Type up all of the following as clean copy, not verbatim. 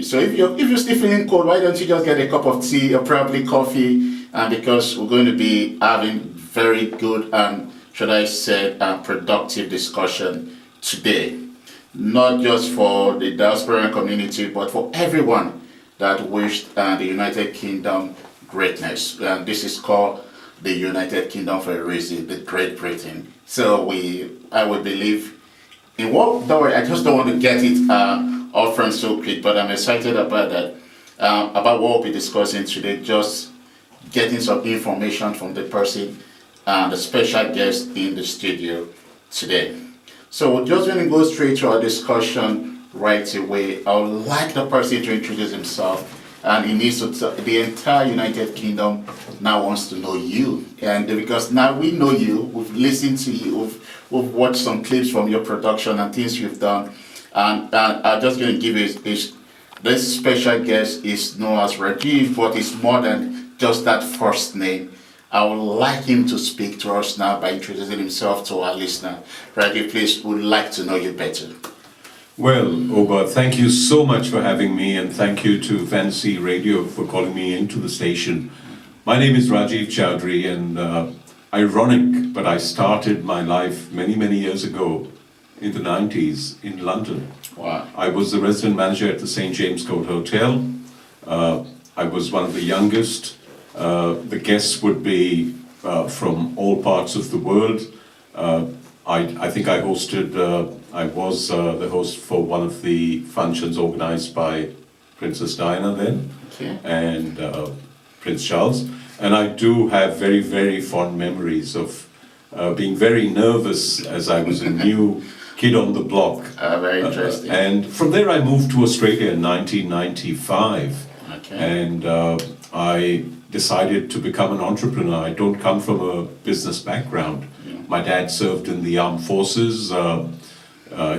So if you're still feeling cold, why don't you just get a cup of tea or probably coffee? Because we're going to be having very good and, should I say, productive discussion today. Not just for the diaspora community, but for everyone that wished the United Kingdom greatness. And this is called the United Kingdom for a reason, the Great Britain. So I would believe in what, don't worry, I just don't want to get it off front so quick, but I'm excited about that, about what we'll be discussing today, just getting some information from the person, the special guest in the studio today. So we're just going to go straight to our discussion right away. I would like the person to introduce himself, and he needs to, the entire United Kingdom now wants to know you. And because now we know you, we've listened to you, we've watched some clips from your production and things you've done. And I'm just going to give you this special guest is known as Rajiv, but it's more than just that first name. I would like him to speak to us now by introducing himself to our listener. Rajiv, please, would like to know you better. Well, Oba, thank you so much for having me, and thank you to Fancy Radio for calling me into the station. My name is Rajiv CHAUDHRI, and ironic, but I started my life many, many years ago in the 90s in London. Wow. I was the resident manager at the St. James Court Hotel. I was one of the youngest. The guests would be from all parts of the world. I think I hosted, I was the host for one of the functions organized by Princess Diana then, Okay. and Prince Charles. And I do have very, very fond memories of being very nervous as I was a new kid on the block. Very interesting. And from there I moved to Australia in 1995. Okay. And I decided to become an entrepreneur. I don't come from a business background. Yeah. My dad served in the armed forces.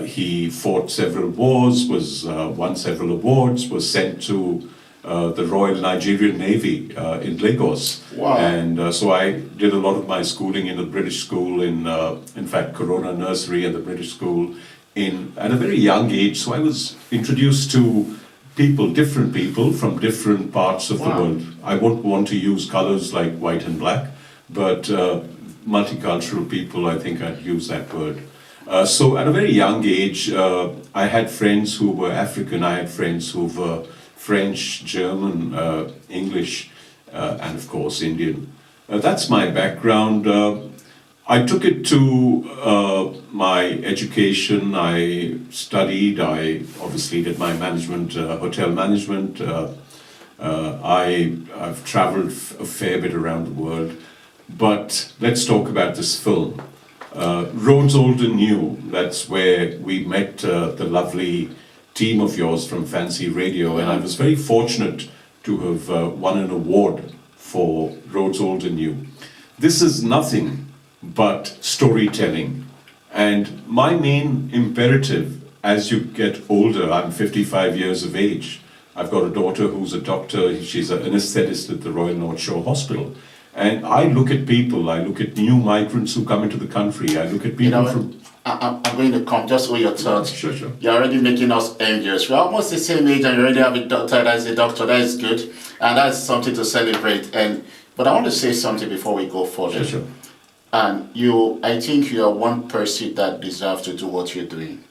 He fought several wars, won several awards, was sent to the Royal Nigerian Navy in Lagos. Wow. And so I did a lot of my schooling in the British school, in fact, Corona Nursery and the British school at a very young age. So I was introduced to different people from different parts of the world. I won't want to use colors like white and black, but multicultural people, I think I'd use that word. So at a very young age, I had friends who were African, I had friends who were French, German, English, and of course Indian. That's my background. I took it to my education. I studied, I obviously did my management, hotel management. I've traveled a fair bit around the world. But let's talk about this film. Roads Old and New, that's where we met the lovely team of yours from Fancy Radio, and I was very fortunate to have won an award for Roads Old and New. This is nothing but storytelling, and my main imperative as you get older, I'm 55 years of age, I've got a daughter who's a doctor, she's an anesthetist at the Royal North Shore Hospital, and I look at people, I look at new migrants who come into the country, I look at people from... I'm going to come just with your thoughts. Sure. You're already making us envious. We're almost the same age and you already have a doctor that is a doctor. That is good. And that's something to celebrate. But I want to say something before we go further. Sure. And I think you are one person that deserves to do what you're doing.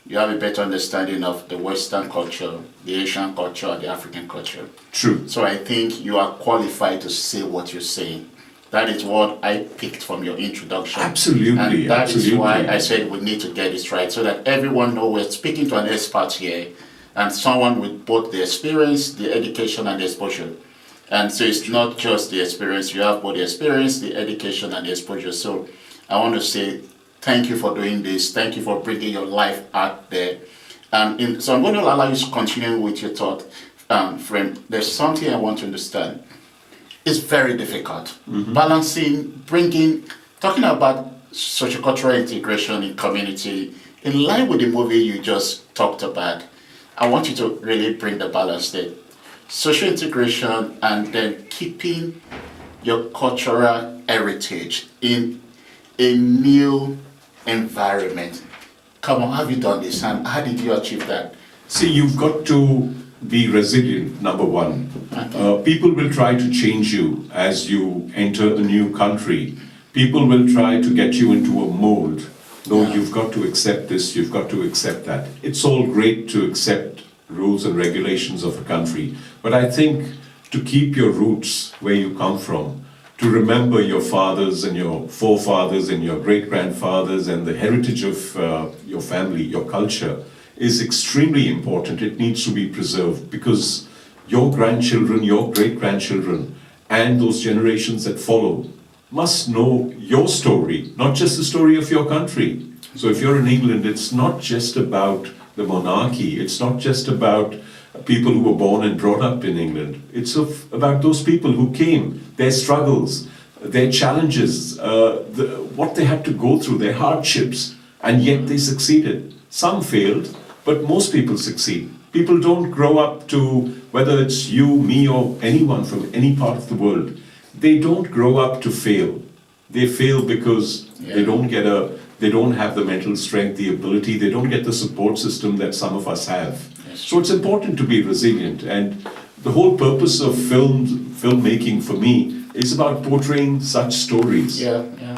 You have a better understanding of the Western culture, the Asian culture, and the African culture. True. So I think you are qualified to say what you're saying. That is what I picked from your introduction. Absolutely. And that absolutely. is why I said we need to get this right so that everyone knows we're speaking to an expert here and someone with both the experience, the education, and the exposure. And so it's not just the experience, you have both the experience, the education, and the exposure. So I want to say thank you for doing this. Thank you for bringing your life out there. So I'm going to allow you to continue with your thought, friend. There's something I want to understand. It's very difficult. Balancing, talking about sociocultural integration in community, in line with the movie you just talked about, I want you to really bring the balance there. Social integration and then keeping your cultural heritage in a new environment. Come on, have you done this and how did you achieve that? See, you've got to be resilient, number one. People will try to change you as you enter a new country. People will try to get you into a mold. No, you've got to accept this, you've got to accept that. It's all great to accept rules and regulations of a country, but I think to keep your roots where you come from, to remember your fathers and your forefathers and your great-grandfathers and the heritage of your family, your culture, is extremely important. It needs to be preserved because your grandchildren, your great-grandchildren, and those generations that follow must know your story, not just the story of your country. So if you're in England, it's not just about the monarchy, it's not just about people who were born and brought up in England. It's about those people who came, their struggles, their challenges, what they had to go through, their hardships, and yet they succeeded. Some failed, but most people succeed. People don't grow up to, whether it's you, me, or anyone from any part of the world, they don't grow up to fail. They fail because they don't have the mental strength, the ability, they don't get the support system that some of us have. So it's important to be resilient, and the whole purpose of filmmaking for me is about portraying such stories,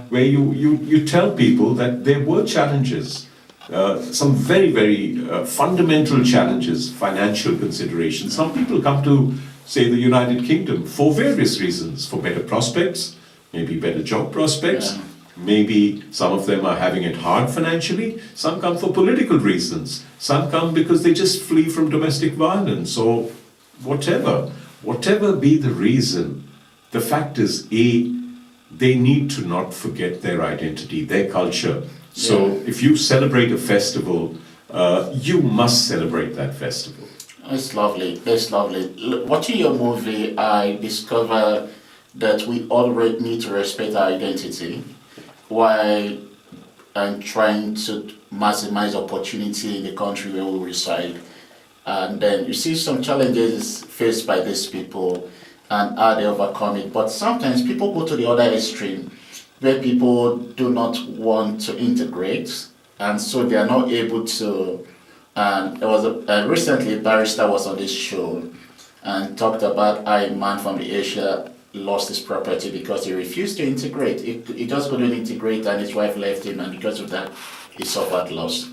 where you tell people that there were challenges, some very, very fundamental challenges, financial considerations. Some people come to, say, the United Kingdom for various reasons, for better prospects, maybe better job prospects, maybe some of them are having it hard financially, some come for political reasons, some come because they just flee from domestic violence or whatever be the reason. The fact is, they need to not forget their identity, their culture. So if you celebrate a festival, you must celebrate that festival. It's lovely, it's lovely. Watching your movie, I discover that we all need to respect our identity while trying to maximize opportunity in the country where we reside. And then you see some challenges faced by these people and how they overcome it. But sometimes people go to the other extreme where people do not want to integrate, and so they are not able to. There was recently a barrister was on this show and talked about how a man from Asia lost his property because he refused to integrate. He just couldn't integrate, and his wife left him, and because of that, he suffered loss.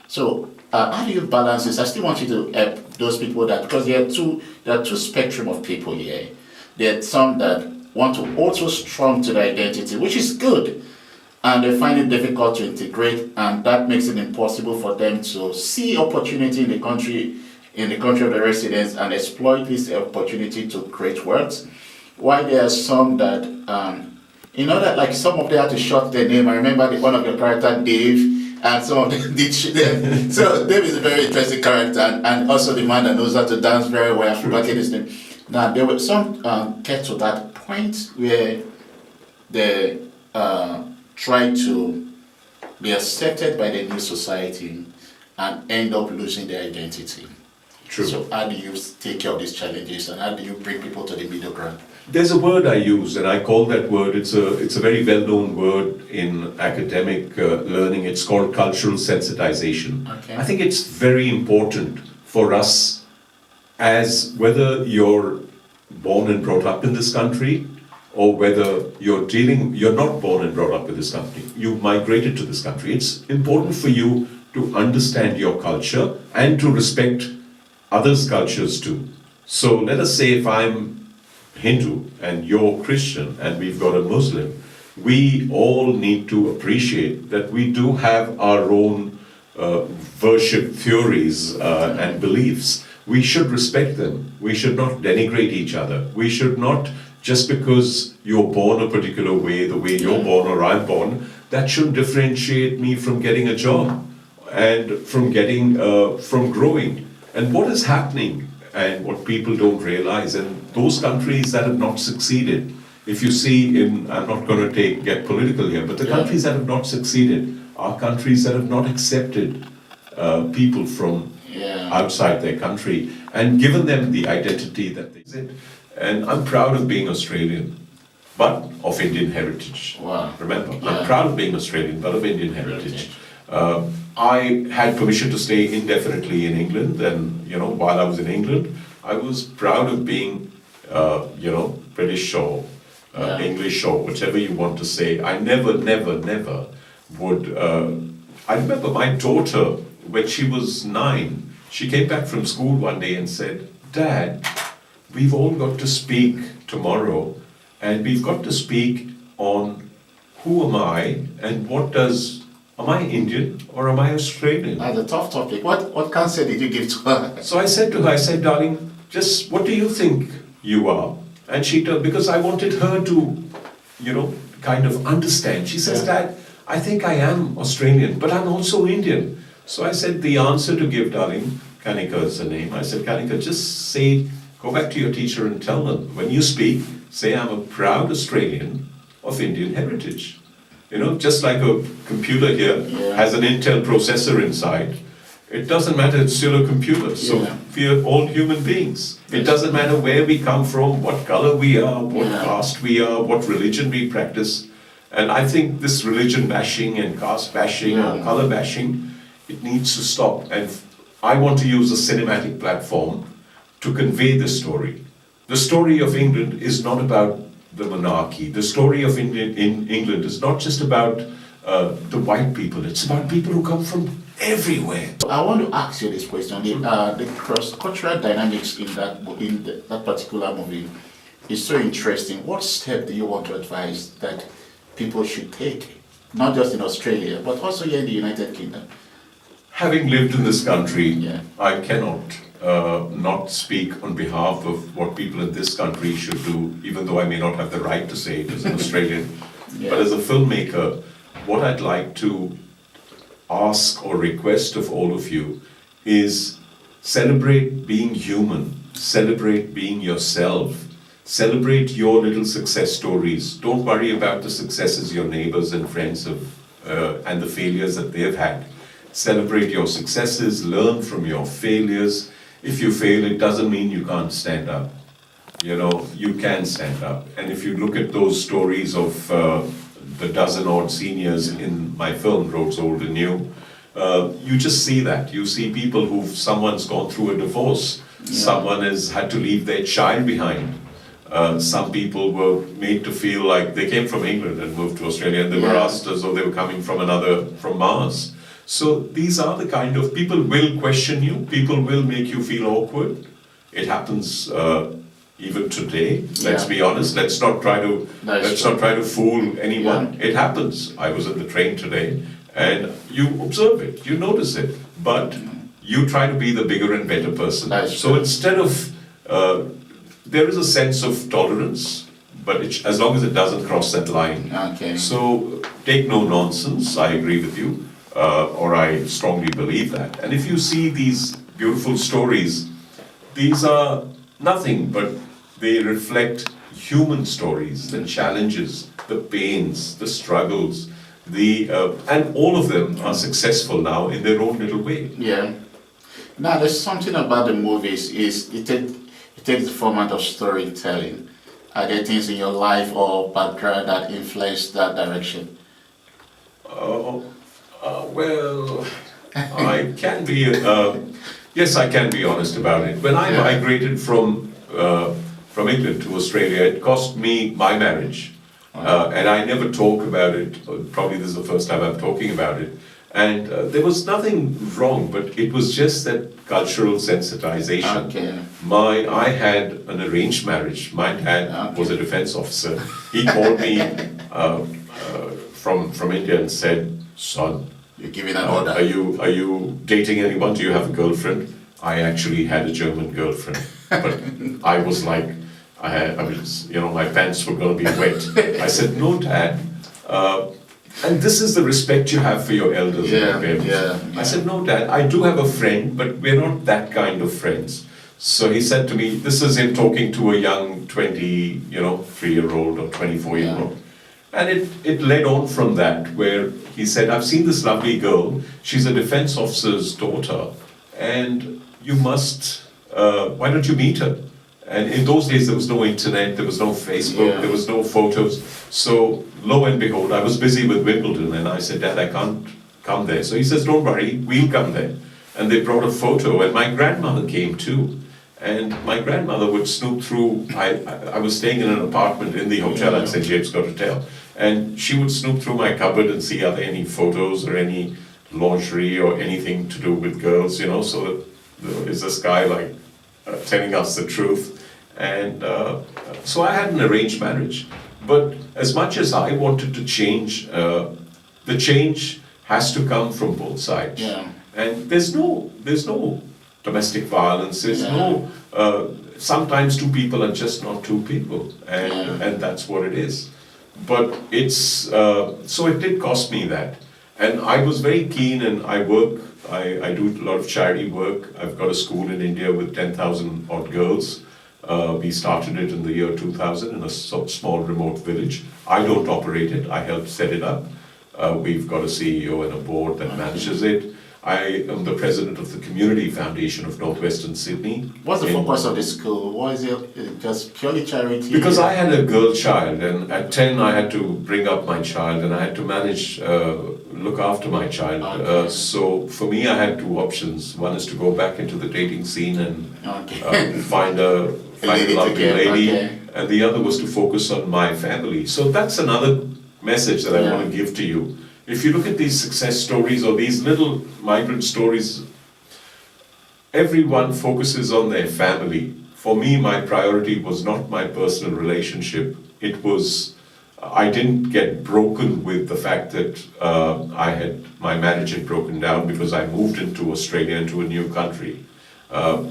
So how do you balance this? I still want you to help those people that, because there are two spectrum of people here. There are some that want to also strong to their identity, which is good, and they find it difficult to integrate, and that makes it impossible for them to see opportunity in the country of the residents and exploit this opportunity to create wealth. While there are some that, that like some of them had to short their name. I remember one of your character, Dave, and some of them did shoot them. So Dave is a very interesting character, and also the man that knows how to dance very well. I've forgotten his name. Now, there were some get to that point where they try to be accepted by the new society and end up losing their identity. True. So how do you take care of these challenges, and how do you bring people to the middle ground? There's a word I use, and I call that word, it's a very well-known word in academic learning. It's called cultural sensitization. Okay. I think it's very important for us, as whether you're born and brought up in this country, or whether you're not born and brought up in this country, you've migrated to this country. It's important for you to understand your culture and to respect others' cultures too. So let us say if I'm Hindu and you're Christian and we've got a Muslim, we all need to appreciate that we do have our own worship theories and beliefs. We should respect them. We should not denigrate each other. We should not, just because you're born a particular way, the way you're born or I'm born, that shouldn't differentiate me from getting a job and from growing. And what is happening, and what people don't realize, and those countries that have not succeeded, if you see I'm not going to get political here, but the countries that have not succeeded are countries that have not accepted people from outside their country and given them the identity that they said. And I'm proud of being Australian, but of Indian heritage. Wow. Remember, I'm proud of being Australian, but of Indian heritage. I had permission to stay indefinitely in England, and while I was in England, I was proud of being, British or English or whatever you want to say. I never would. I remember my daughter, when she was 9, she came back from school one day and said, "Dad, we've all got to speak tomorrow, and we've got to speak on who am I and am I Indian or am I Australian?" That's a tough topic. What counsel did you give to her? So I said to her, "Darling, just what do you think you are?" And she told, because I wanted her to, kind of understand. She says, "Dad, I think I am Australian, but I'm also Indian." So I said, the answer to give, darling, Kanika is her name. I said, "Kanika, just go back to your teacher and tell them, when you speak, say I'm a proud Australian of Indian heritage." Just like a computer here has an Intel processor inside, it doesn't matter, it's still a computer. So we are all human beings. It doesn't matter where we come from, what color we are, what caste we are, what religion we practice. And I think this religion bashing and caste bashing or color bashing, it needs to stop. And I want to use a cinematic platform to convey this story. The story of England is not about the monarchy. The story of England is not just about the white people. It's about people who come from everywhere. I want to ask you this question. The cross-cultural dynamics in that particular movie is so interesting. What step do you want to advise that people should take, not just in Australia, but also here in the United Kingdom? Having lived in this country, I cannot not speak on behalf of what people in this country should do, even though I may not have the right to say it as an Australian. But as a filmmaker, what I'd like to ask or request of all of you is celebrate being human, celebrate being yourself, celebrate your little success stories. Don't worry about the successes your neighbors and friends have and the failures that they've had. Celebrate your successes, learn from your failures. If you fail, it doesn't mean you can't stand up. You can stand up. And if you look at those stories of the dozen-odd seniors in my film, Roads Old and New, you just see that. You see people someone's gone through a divorce, someone has had to leave their child behind. Some people were made to feel like they came from England and moved to Australia, and they were asked as though they were coming from Mars. So these are the kind of people will question you, people will make you feel awkward. It happens even today. Let's be honest. Let's not try to fool anyone. It happens. I was in the train today, and you observe it, you notice it, but you try to be the bigger and better person. So instead of there is a sense of tolerance, but as long as it doesn't cross that line. So take no nonsense. I agree with you. Or I strongly believe that. And if you see these beautiful stories, these are nothing but they reflect human stories, the challenges, the pains, the struggles, and all of them are successful now in their own little way. Now, there's something about the movies is it takes the format of storytelling. Are there things in your life or background that influence that direction? Well, I can be, yes, I can be honest about it. When I migrated from England to Australia, it cost me my marriage. And I never talk about it. Probably this is the first time I'm talking about it. And there was nothing wrong, but it was just that cultural sensitization. I had an arranged marriage. My dad was a defense officer. He called me from India and said, "Son, you're giving an order. Are you dating anyone? Do you have a girlfriend?" I actually had a German girlfriend, but I was like, my pants were going to be wet. I said, "No, Dad." And this is the respect you have for your elders and your parents. I said, "No, Dad, I do have a friend, but we're not that kind of friends." So he said to me, this is him talking to a young 23-year-old or 24-year-old. And it led on from that, where he said, "I've seen this lovely girl, she's a defense officer's daughter, and you must, why don't you meet her?" And in those days, there was no internet, there was no Facebook, there was no photos. So lo and behold, I was busy with Wimbledon, and I said, "Dad, I can't come there." So he says, "Don't worry, we'll come there." And they brought a photo, and my grandmother came too. And my grandmother would snoop through, I was staying in an apartment in the hotel at St. James Court Hotel, and she would snoop through my cupboard and see are there any photos or any lingerie or anything to do with girls, you know, so that is this guy like telling us the truth. And so I had an arranged marriage. But as much as I wanted to change, the change has to come from both sides. Yeah. And there's no domestic violence, there's no, sometimes two people are just not two people, and that's what it is. But it's, so it did cost me that. And I was very keen, and I do a lot of charity work. I've got a school in India with 10,000 odd girls. We started it in the year 2000 in a small remote village. I don't operate it, I helped set it up. We've got a CEO and a board that manages it. I am the president of the Community Foundation of Northwestern Sydney. What's the focus of the school? What is it? Just purely charity? Because I had a girl child, and at 10 I had to bring up my child, and I had to manage, look after my child. Okay. So for me I had two options. One is to go back into the dating scene and find a lovely lady, and the other was to focus on my family. So that's another message that I want to give to you. If you look at these success stories or these little migrant stories, everyone focuses on their family. For me, my priority was not my personal relationship. It was, I didn't get broken with the fact that my marriage had broken down because I moved into Australia, into a new country. For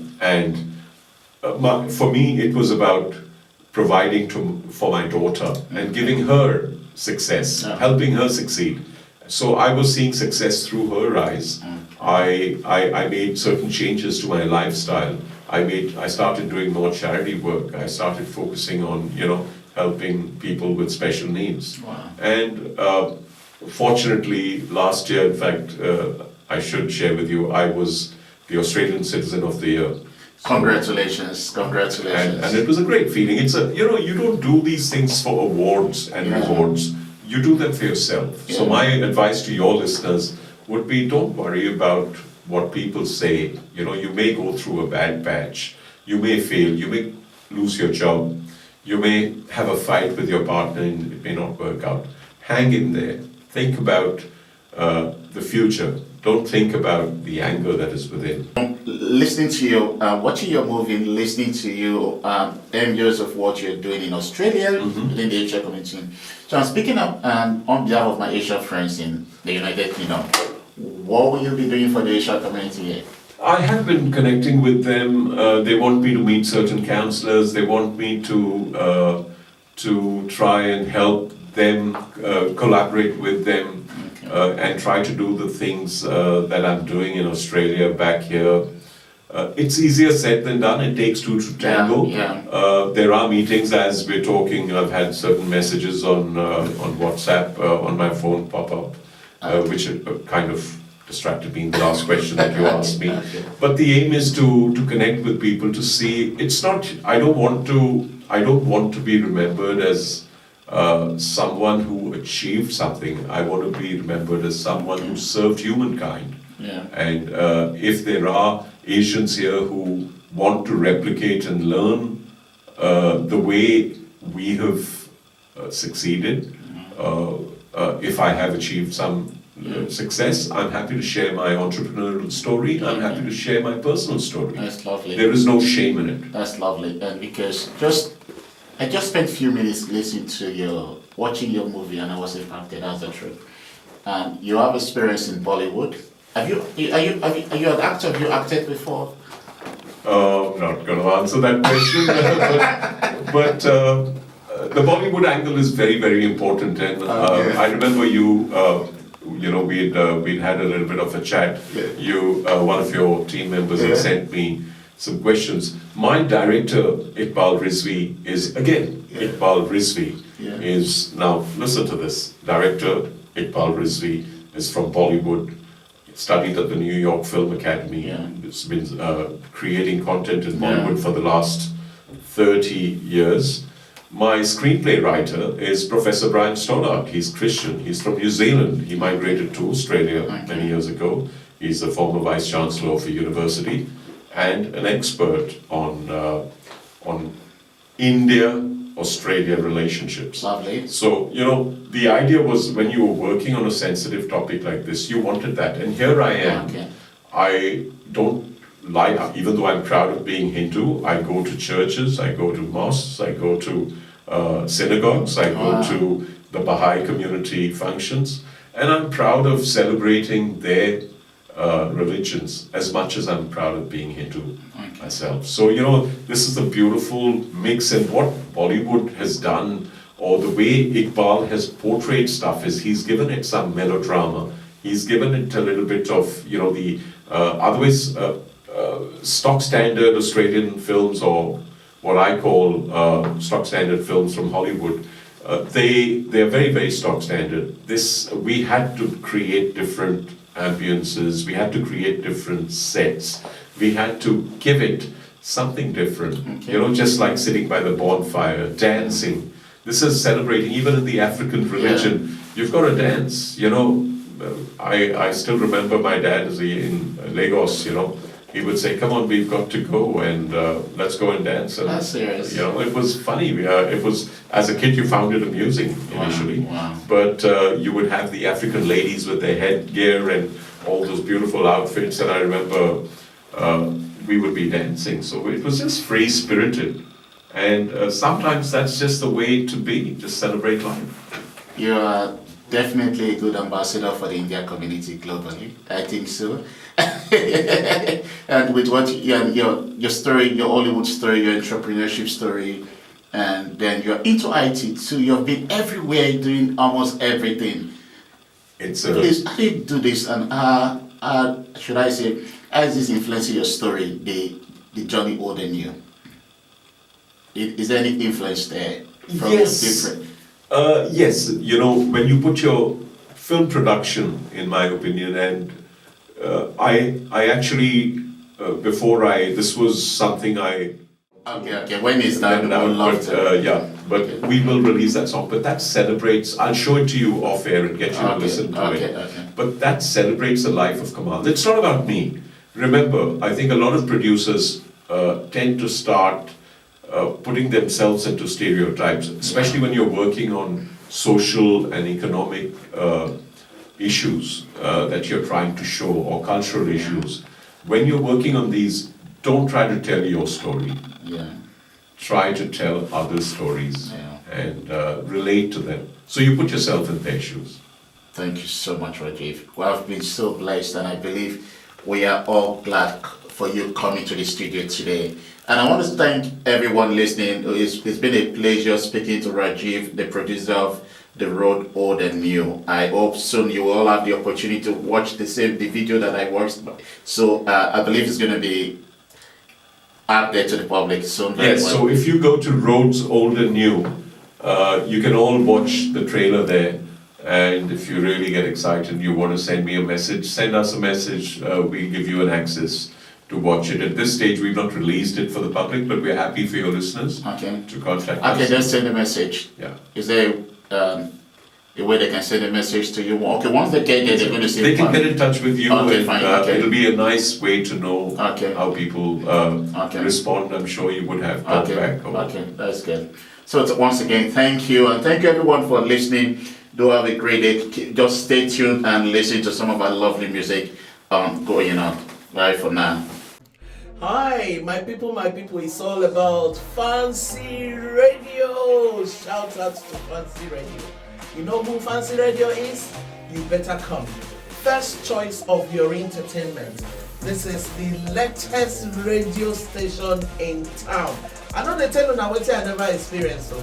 me, it was about providing for my daughter and giving her success, helping her succeed. So I was seeing success through her eyes. I made certain changes to my lifestyle. I started doing more charity work. I started focusing on, helping people with special needs. Wow. And fortunately, last year, in fact, I should share with you, I was the Australian Citizen of the Year. Congratulations, congratulations. And it was a great feeling. It's you don't do these things for awards and rewards. You do them for yourself. So my advice to your listeners would be, don't worry about what people say. You may go through a bad patch. You may fail. You may lose your job. You may have a fight with your partner and it may not work out. Hang in there. Think about the future. Don't think about the anger that is within. Listening to you, watching your movie, listening to you, 10 years of what you're doing in Australia, within the Asia community. So I'm speaking up on behalf of my Asia friends in the United Kingdom. What will you be doing for the Asia community here? I have been connecting with them. They want me to meet certain counsellors. They want me to try and help them, collaborate with them, and try to do the things that I'm doing in Australia back here. It's easier said than done. It takes two to tango. There are meetings as we're talking. I've had certain messages on WhatsApp, on my phone pop up, which kind of distracted me in the last question that you asked me. But the aim is to connect with people, to see. It's not. I don't want to be remembered as someone who achieved something. I want to be remembered as someone who served humankind. And if there are Asians here who want to replicate and learn the way we have succeeded, if I have achieved some success, I'm happy to share my entrepreneurial story. I'm happy to share my personal story. That's lovely. There is no shame in it. That's lovely. And because I just spent a few minutes listening to watching your movie, and I was impacted. That's the truth. You have experience in Bollywood. Are you an actor? Have you acted before? I'm not going to answer that question, but the Bollywood angle is very, very important. And I remember we'd had a little bit of a chat. One of your team members had sent me some questions. My director, Iqbal Rizvi, is now, listen to this, director Iqbal Rizvi is from Bollywood, studied at the New York Film Academy, has been creating content in Bollywood for the last 30 years. My screenplay writer is Professor Brian Stoddart. He's Christian, he's from New Zealand. He migrated to Australia many years ago. He's a former Vice Chancellor of a university. and an expert on India-Australia relationships. Lovely. So, the idea was when you were working on a sensitive topic like this, you wanted that. And here I am. Okay. I don't like, even though I'm proud of being Hindu, I go to churches, I go to mosques, I go to synagogues, I go to the Baha'i community functions, and I'm proud of celebrating their religions as much as I'm proud of being Hindu myself. So, this is a beautiful mix, and what Bollywood has done, or the way Iqbal has portrayed stuff, is he's given it some melodrama. He's given it a little bit of, the otherwise stock standard Australian films, or what I call stock standard films from Hollywood. They're very, very stock standard. We had to create different ambiences, we had to create different sets, we had to give it something different, just like sitting by the bonfire, dancing. This is celebrating, even in the African religion, you've got to dance, I still remember my dad in Lagos, he would say, come on, we've got to go, and let's go and dance. And, That's serious. It was funny. It was, as a kid, you found it amusing initially. Wow. But you would have the African ladies with their headgear and all those beautiful outfits, and I remember we would be dancing. So it was just free-spirited. And sometimes that's just the way to be, just celebrate life. You are definitely a good ambassador for the India community globally. I think so. And with what your story, your Hollywood story, your entrepreneurship story, and then you're into IT too. You've been everywhere doing almost everything. Please, how do you do this, and should I say, how is this influencing your story, the journey older than you? Is there any influence there from different? Yes, when you put your film production, in my opinion, and I actually, this was something I... Okay, when is that? But we will release that song. But that celebrates, I'll show it to you off air and get you to listen to it. Okay. But that celebrates the life of Kamal. It's not about me. Remember, I think a lot of producers tend to start putting themselves into stereotypes, especially when you're working on social and economic issues that you're trying to show, or cultural issues. When you're working on these, don't try to tell your story. Yeah. Try to tell other stories and relate to them. So you put yourself in their shoes. Thank you so much, Rajiv. We have been so blessed, and I believe we are all glad for you coming to the studio today. And I want to thank everyone listening. It's been a pleasure speaking to Rajiv, the producer of The Road Old and New. I hope soon you will all have the opportunity to watch the video that I watched. So I believe it's going to be out there to the public soon. Yes, so if you go to Roads Old and New, you can all watch the trailer there. And if you really get excited and you want to send me a message, send us a message. We'll give you an access to watch it. At this stage, we've not released it for the public, but we're happy for your listeners to contact us. Okay, then send a message. Yeah. Is there a way they can send a message to you? Okay, once they get there, they're going to say... They can get in touch with you, okay, and fine, okay. It'll be a nice way to know how people respond. I'm sure you would have feedback. Okay, that's good. So once again, thank you, and thank you everyone for listening. Do have a great day. Just stay tuned and listen to some of our lovely music going on. Bye for now. Hi, my people, it's all about Fancy Radio. Shout out to Fancy Radio. You know who Fancy Radio is? You better come. First choice of your entertainment. This is the latest radio station in town. I know they tell you now what I never experienced. So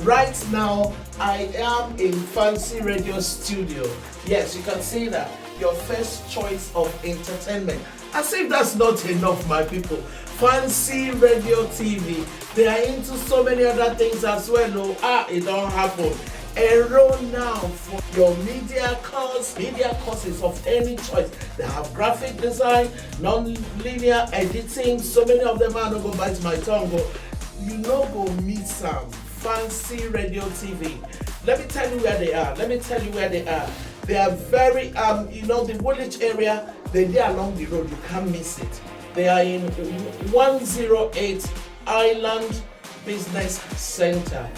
right now, I am in Fancy Radio Studio. Yes, you can see that. Your first choice of entertainment. As if that's not enough, my people. Fancy Radio TV. They are into so many other things as well. It don't happen. Enroll now for your media courses of any choice. They have graphic design, non-linear editing. So many of them are not go bite my tongue. You know, go meet some Fancy Radio TV. Let me tell you where they are. They are very, the Woolwich area. They're there along the road. You can't miss it. They are in 108 Island Business Center,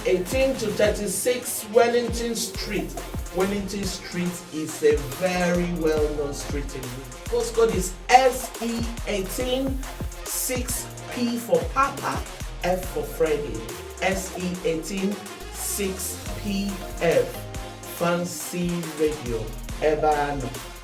18 to 36 Wellington Street. Wellington Street is a very well-known street in Lagos. Postcode is SE18 6P for Papa, F for Freddy. SE18 6PF. Fancy Radio. Ebano.